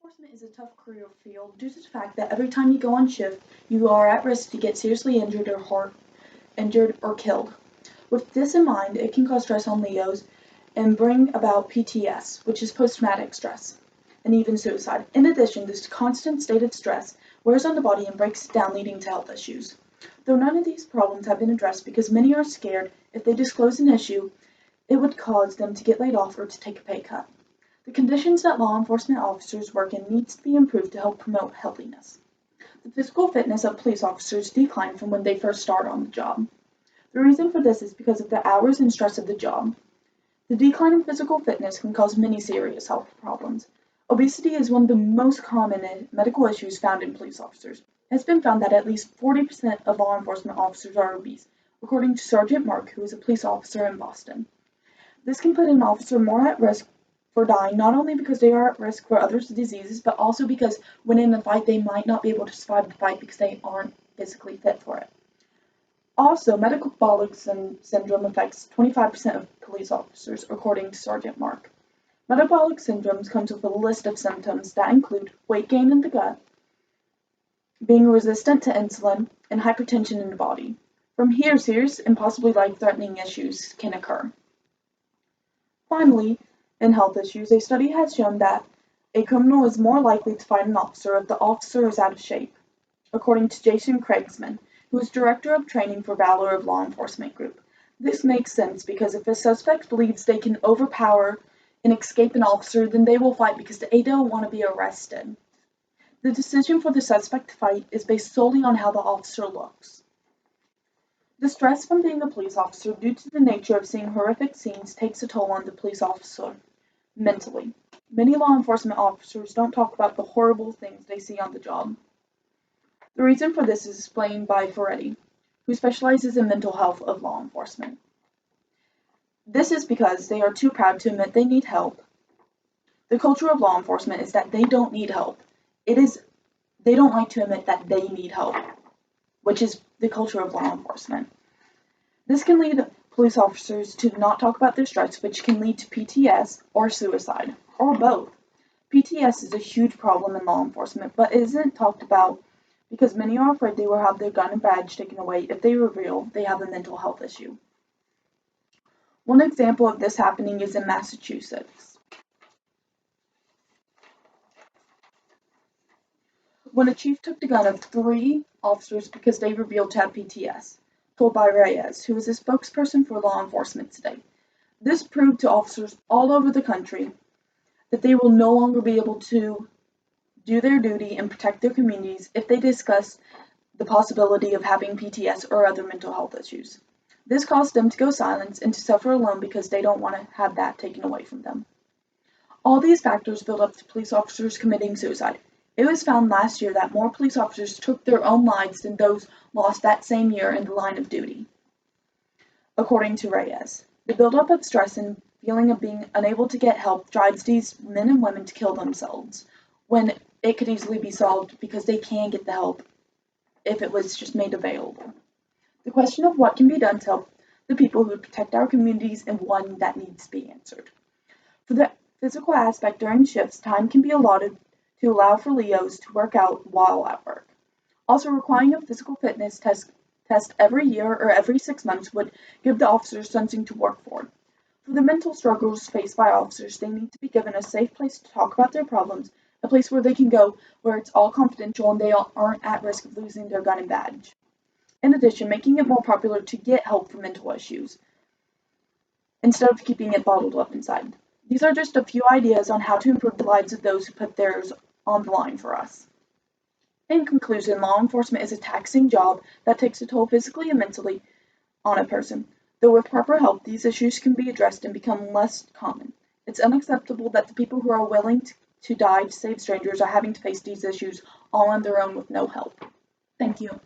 Enforcement is a tough career field due to the fact that every time you go on shift, you are at risk to get seriously injured or killed. With this in mind, it can cause stress on Leos and bring about PTS, which is post-traumatic stress, and even suicide. In addition, this constant state of stress wears on the body and breaks it down, leading to health issues. Though none of these problems have been addressed because many are scared if they disclose an issue, it would cause them to get laid off or to take a pay cut. The conditions that law enforcement officers work in needs to be improved to help promote healthiness. The physical fitness of police officers decline from when they first start on the job. The reason for this is because of the hours and stress of the job. The decline in physical fitness can cause many serious health problems. Obesity is one of the most common medical issues found in police officers. It has been found that at least 40% of law enforcement officers are obese, according to Sergeant Mark, who is a police officer in Boston. This can put an officer more at risk for dying, not only because they are at risk for others' diseases, but also because when in a fight they might not be able to survive the fight because they aren't physically fit for it. Also, metabolic syndrome affects 25% of police officers, according to Sergeant Mark. Metabolic syndrome comes with a list of symptoms that include weight gain in the gut, being resistant to insulin, and hypertension in the body. From here, serious and possibly life-threatening issues can occur. Finally, in health issues, a study has shown that a criminal is more likely to fight an officer if the officer is out of shape, according to Jason Kriegsman, who is Director of Training for Valor of Law Enforcement Group. This makes sense because if a suspect believes they can overpower and escape an officer, then they will fight because they don't want to be arrested. The decision for the suspect to fight is based solely on how the officer looks. The stress from being a police officer due to the nature of seeing horrific scenes takes a toll on the police officer mentally. Many law enforcement officers don't talk about the horrible things they see on the job. The reason for this is explained by Ferretti, who specializes in mental health of law enforcement. This is because they are too proud to admit they need help. The culture of law enforcement is that they don't need help. They don't like to admit that they need help, which is the culture of law enforcement. This can lead police officers to not talk about their stress, which can lead to PTS or suicide, or both. PTS is a huge problem in law enforcement, but isn't talked about because many are afraid they will have their gun and badge taken away if they reveal they have a mental health issue. One example of this happening is in Massachusetts, when a chief took the gun of 3 officers because they revealed to have PTS, told by Reyes, who is a spokesperson for law enforcement today. This proved to officers all over the country that they will no longer be able to do their duty and protect their communities if they discuss the possibility of having PTS or other mental health issues. This caused them to go silent and to suffer alone because they don't want to have that taken away from them. All these factors build up to police officers committing suicide. It was found last year that more police officers took their own lives than those lost that same year in the line of duty, according to Reyes. The buildup of stress and feeling of being unable to get help drives these men and women to kill themselves, when it could easily be solved because they can get the help if it was just made available. The question of what can be done to help the people who protect our communities is one that needs to be answered. For the physical aspect during shifts, time can be allotted to allow for Leos to work out while at work. Also, requiring a physical fitness test every year or every 6 months would give the officers something to work for. For the mental struggles faced by officers, they need to be given a safe place to talk about their problems, a place where they can go where it's all confidential and they aren't at risk of losing their gun and badge. In addition, making it more popular to get help for mental issues, instead of keeping it bottled up inside. These are just a few ideas on how to improve the lives of those who put theirs on the line for us. In conclusion, law enforcement is a taxing job that takes a toll physically and mentally on a person. Though with proper help, these issues can be addressed and become less common. It's unacceptable that the people who are willing to die to save strangers are having to face these issues all on their own with no help. Thank you.